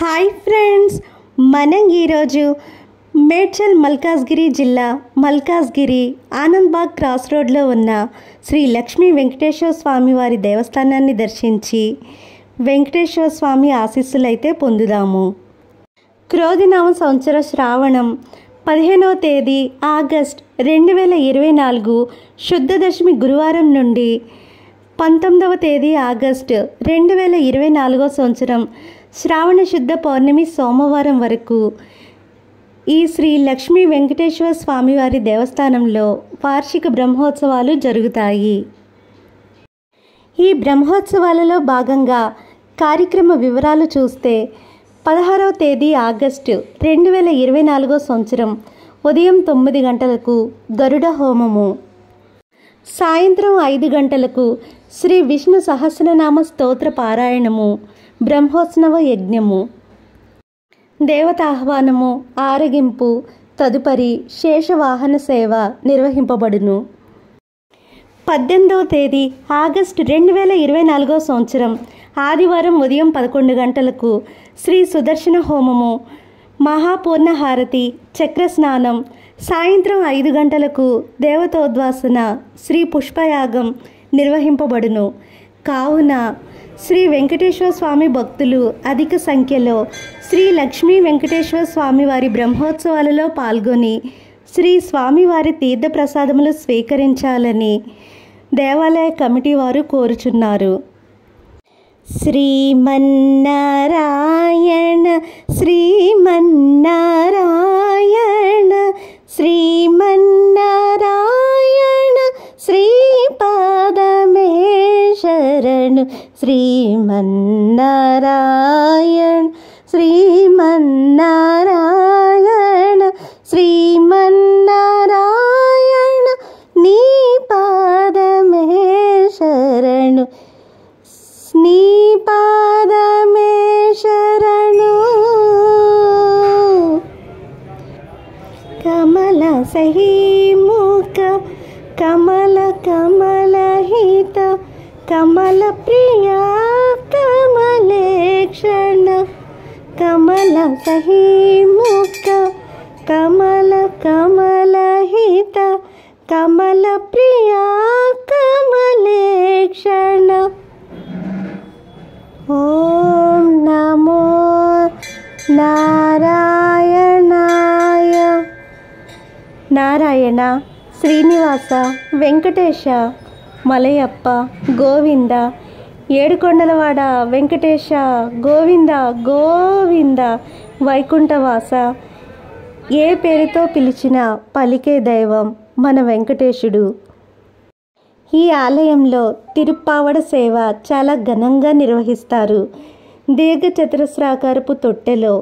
Hi friends, మనం ఈరోజు మేడ్చల్ మల్కాజ్గిరి జిల్లా మల్కాజ్గిరి ఆనంద్బాగ్ క్రాస్ రోడ్లో ఉన్న శ్రీ లక్ష్మీ వెంకటేశ్వర స్వామి వారి దేవస్థానాన్ని దర్శించి వెంకటేశ్వర స్వామి ఆశీస్సులైతే పొందుదాము. క్రోధినామ సంవత్సర శ్రావణం 15వ తేదీ ఆగస్ట్ 2024 శుద్ధ దశమి గురువారం నుండి 19వ తేదీ ఆగస్టు 2024 సంవత్సరం శ్రావణ శుద్ధ పౌర్ణమి సోమవారం వరకు ఈ శ్రీ లక్ష్మీ వెంకటేశ్వర స్వామివారి దేవస్థానంలో వార్షిక బ్రహ్మోత్సవాలు జరుగుతాయి. ఈ బ్రహ్మోత్సవాలలో భాగంగా కార్యక్రమ వివరాలు చూస్తే 16వ తేదీ ఆగస్టు 2024 సంవత్సరం ఉదయం 9 గంటలకు గరుడ హోమము, సాయంత్రం 5 గంటలకు శ్రీ విష్ణు సహస్రనామ స్తోత్ర పారాయణము, బ్రహ్మోత్సవ యజ్ఞము, దేవతాహ్వానము, ఆరగింపు, తదుపరి శేషవాహన సేవ నిర్వహింపబడును. 18వ తేదీ ఆగస్టు 2024 సంవత్సరం ఆదివారం ఉదయం 11 గంటలకు శ్రీ సుదర్శన హోమము, మహాపూర్ణహారతి, చక్రస్నానం, సాయంత్రం 5 గంటలకు దేవతోద్వాసన, శ్రీ పుష్పయాగం నిర్వహింపబడును. కావున శ్రీ వెంకటేశ్వర స్వామి భక్తులు అధిక సంఖ్యలో శ్రీ లక్ష్మీ వెంకటేశ్వర స్వామి వారి బ్రహ్మోత్సవాలలో పాల్గొని శ్రీ స్వామివారి తీర్థప్రసాదములు స్వీకరించాలని దేవాలయ కమిటీ వారు కోరుచున్నారు. శ్రీమన్నారాయణ శ్రీమన్నారాయణ శ్రీమన్నారాయణ శ్రీపాదమే శరణు శ్రీమన్నారాయణ శ్రీమన్నారాయణ శ్రీమన్నారాయణ నీ పాదమే శరణు నీ పాదమే శరణు. కమల సహిముఖ కమల కమలహిత కమల ప్రియ కమలేక్షణ కమల సహిముఖ కమల కమలహిత కమల ప్రియ కమలేక్షణ. ఓం నమో నారాయణాయ. నారాయణ, శ్రీనివాస, వెంకటేశ, మలయప్ప, గోవింద, ఏడుకొండలవాడ వెంకటేశ, గోవింద గోవింద, వైకుంఠవాస, ఏ పేరుతో పిలిచినా పలికే దైవం మన వెంకటేశుడు. ఈ ఆలయంలో తిరుప్పావడ సేవ చాలా ఘనంగా నిర్వహిస్తారు. దీర్ఘ చతురస్రాకారపు తొట్టెలో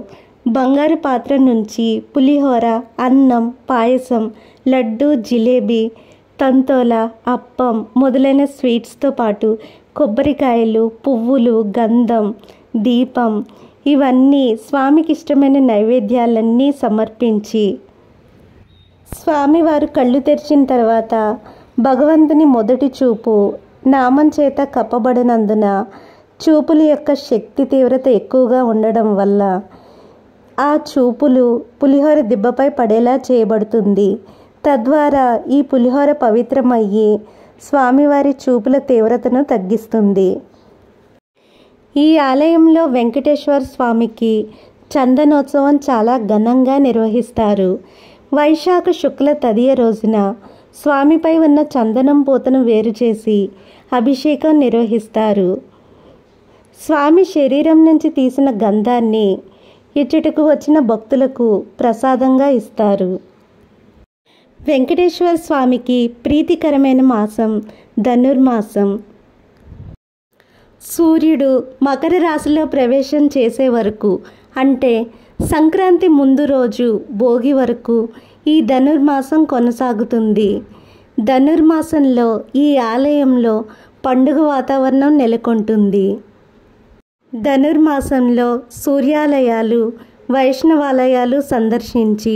బంగారు పాత్ర నుంచి పులిహోర, అన్నం, పాయసం, లడ్డు, జిలేబీ, తంతోల, అప్పం మొదలైన స్వీట్స్తో పాటు కొబ్బరికాయలు, పువ్వులు, గంధం, దీపం ఇవన్నీ స్వామికి ఇష్టమైన నైవేద్యాలన్నీ సమర్పించి స్వామివారు కళ్ళు తెరిచిన తర్వాత భగవంతుని మొదటి చూపు నామం చేత కప్పబడినందున చూపుల యొక్క శక్తి తీవ్రత ఎక్కువగా ఉండడం వల్ల ఆ చూపులు పులిహోర దిబ్బపై పడేలా చేయబడుతుంది. తద్వారా ఈ పులిహోర పవిత్రమయ్యి స్వామివారి చూపుల తీవ్రతను తగ్గిస్తుంది. ఈ ఆలయంలో వెంకటేశ్వర స్వామికి చందనోత్సవం చాలా ఘనంగా నిర్వహిస్తారు. వైశాఖ శుక్ల తదియ రోజున స్వామిపై ఉన్న చందనం పూతను వేరు చేసి అభిషేకం నిర్వహిస్తారు. స్వామి శరీరం నుంచి తీసిన గంధాన్ని ఇచ్చటకు వచ్చిన భక్తులకు ప్రసాదంగా ఇస్తారు. వెంకటేశ్వర స్వామికి ప్రీతికరమైన మాసం ధనుర్మాసం. సూర్యుడు మకర రాశిలో ప్రవేశం చేసే వరకు, అంటే సంక్రాంతి ముందు రోజు భోగి వరకు ఈ ధనుర్మాసం కొనసాగుతుంది. ధనుర్మాసంలో ఈ ఆలయంలో పండుగ వాతావరణం నెలకొంటుంది. ధనుర్మాసంలో సూర్యాలయాలు, వైష్ణవాలయాలు సందర్శించి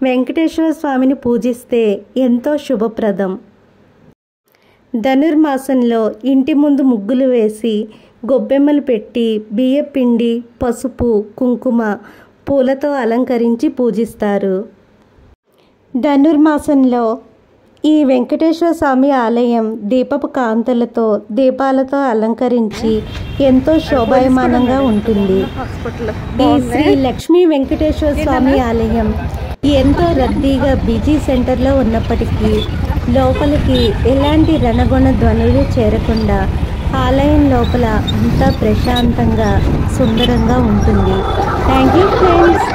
వెంకటేశ్వర స్వామిని పూజిస్తే ఎంతో శుభప్రదం. ధనుర్మాసంలో ఇంటి ముందు ముగ్గులు వేసి గొబ్బెమ్మలు పెట్టి బియ్యపిండి, పసుపు, కుంకుమ, పూలతో అలంకరించి పూజిస్తారు. ధనుర్మాసంలో ఈ వెంకటేశ్వర స్వామి ఆలయం దీపపు కాంతులతో, దీపాలతో అలంకరించి ఎంతో శోభాయమానంగా ఉంటుంది. ఈ శ్రీ లక్ష్మీ వెంకటేశ్వర స్వామి ఆలయం ఎంతో రద్దీగా బిజీ సెంటర్లో ఉన్నప్పటికీ లోపలికి ఎలాంటి రణగొణ ధ్వనులు చేరకుండా ఆలయం లోపల అంతా ప్రశాంతంగా, సుందరంగా ఉంటుంది. Thank you friends.